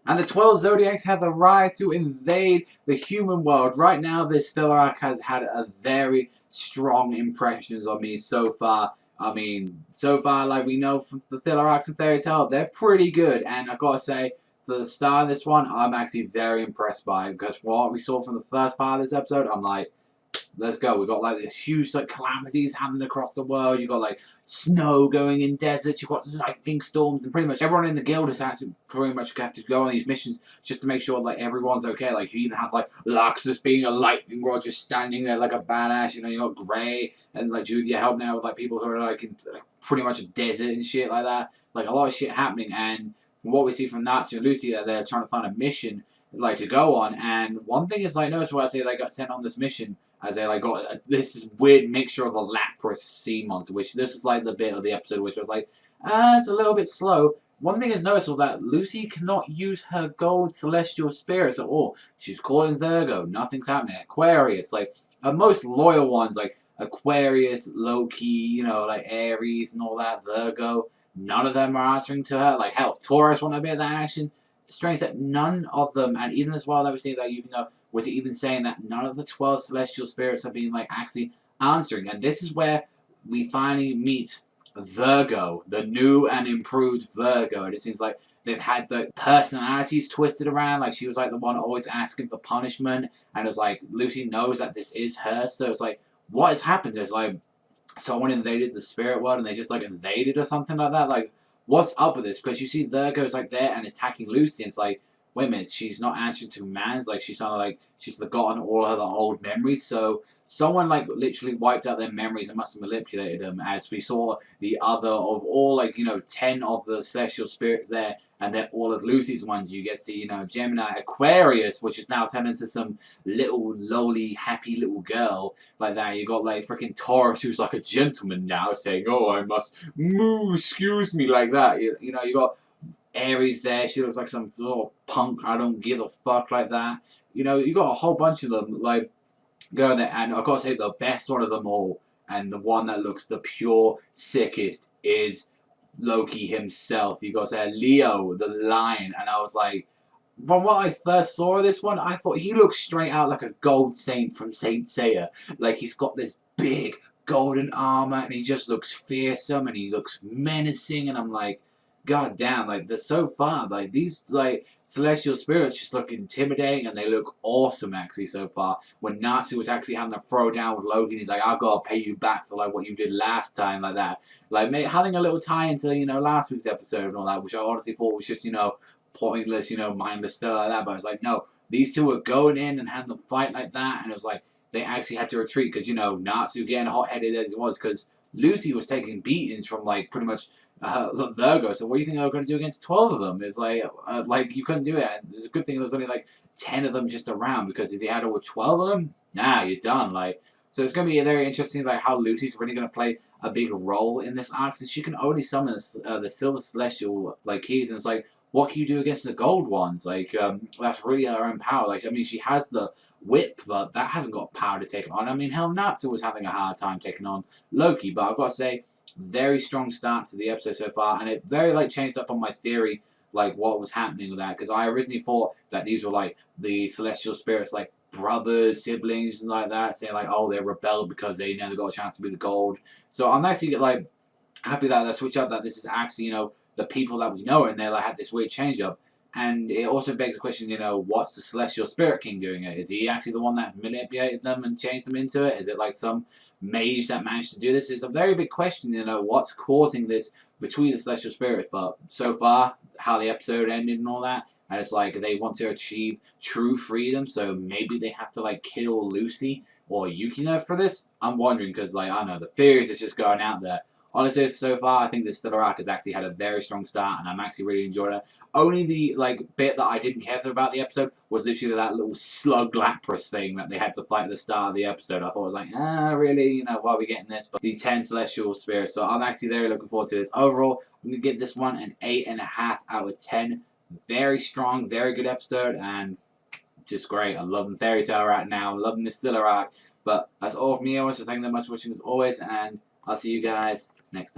And the 12 Zodiacs have the right to invade the human world. Right now, this stellar arc has had a very strong impressions on me so far. I mean, so far, like we know from the stellar arcs of Fairy Tail, they're pretty good. And I gotta say, the start of this one, I'm actually very impressed by. Because what we saw from the first part of this episode, I'm like, let's go. We've got like the huge like calamities happening across the world. You've got like snow going in deserts. You've got lightning storms, and pretty much everyone in the guild has actually pretty much got to go on these missions just to make sure like everyone's okay. Like you even have like Laxus being a lightning rod just standing there like a badass. You know, you got Grey and like Julia helping out with like people who are like in like, pretty much a desert and shit like that. Like a lot of shit happening, and from what we see from Natsu and Lucy, they're trying to find a mission like to go on. And one thing is like notice why I say they got sent on this mission as they like got this weird mixture of a Lapras sea monster, which this is like the bit of the episode which was like it's a little bit slow. One thing is noticeable that Lucy cannot use her gold celestial spirits at all. She's calling Virgo, nothing's happening. Aquarius, like her most loyal ones like Aquarius, Loki, you know, like Aries and all that, Virgo, none of them are answering to her. Like hell, Taurus want a bit of that action. It's strange that none of them, and even as well that we see that even though was even saying that none of the 12 celestial spirits have been like actually answering, and this is where we finally meet Virgo, the new and improved Virgo, and it seems like they've had the personalities twisted around. Like she was like the one always asking for punishment, and it's like Lucy knows that this is her, so it's like what has happened? It's like someone invaded the spirit world and they just like invaded or something like that. Like what's up with this? Because you see Virgo's like there and attacking Lucy, and it's like, wait a minute, she's not answering to commands. Like she's not like she's forgotten all her old memories. So someone like literally wiped out their memories and must have manipulated them. As we saw the other of all like 10 of the celestial spirits there, and then all of Lucy's ones. You get to see Gemini, Aquarius, which is now turned into some little lowly happy little girl like that. You got like freaking Taurus, who's like a gentleman now, saying, "Oh, I must move, excuse me," like that. You know, you got Aries there, she looks like some little punk, I don't give a fuck like that. You know, you got a whole bunch of them like going there, and I've got to say the best one of them all, and the one that looks the pure sickest is Loki himself. You got to say Leo, the lion, and I was like, from what I first saw of this one, I thought he looked straight out like a gold saint from Saint Seiya. Like he's got this big golden armor, and he just looks fearsome, and he looks menacing, and I'm like, god damn, like they're so far, like these like celestial spirits just look intimidating, and they look awesome actually so far. When Natsu was actually having to throw down with Loki, and he's like, I've got to pay you back for like what you did last time, like that. Like having a little tie into last week's episode and all that, which I honestly thought was just pointless, mindless stuff like that. But it's like, no, these two were going in and having the fight like that, and it was like they actually had to retreat because Natsu getting hot-headed as he was, because Lucy was taking beatings from like pretty much Virgo. So what do you think they were going to do against 12 of them? It's like you couldn't do it. It's a good thing there was only like 10 of them just around, because if you had over 12 of them, nah, you're done. Like, so it's going to be very interesting, like how Lucy's really going to play a big role in this arc, since she can only summon the Silver Celestial like keys, and it's like, what can you do against the gold ones? Like, that's really her own power. Like, I mean, she has the whip, but that hasn't got power to take on. I mean, hell, Natsu was having a hard time taking on Loki, but I've got to say, very strong start to the episode so far, and it very like changed up on my theory, like what was happening with that, because I originally thought that these were like the celestial spirits, like brothers, siblings, and like that, saying like, oh, they rebelled because they never got a chance to be the gold. So I'm actually like happy that they switch up, that this is actually the people that we know, and they like had this weird change up. And it also begs the question, what's the Celestial Spirit King doing it? Is he actually the one that manipulated them and changed them into it? Is it like some mage that managed to do this? It's a very big question, what's causing this between the Celestial Spirits. But so far, how the episode ended and all that, and it's like they want to achieve true freedom, so maybe they have to like kill Lucy or Yukino for this? I'm wondering, because like, I don't know, the theories is just going out there. Honestly, so far, I think this stellar arc has actually had a very strong start, and I'm actually really enjoying it. Only the bit that I didn't care for about the episode was literally that little slug Lapras thing that they had to fight at the start of the episode. I thought it was like, really, why are we getting this? But the 10 celestial spirits, so I'm actually very looking forward to this. Overall, I'm going to give this one an 8.5 out of 10. Very strong, very good episode, and just great. I'm loving Fairy Tail right now. I'm loving this stellar arc. But that's all from me, so thank you very much for watching as always, and I'll see you guys next time.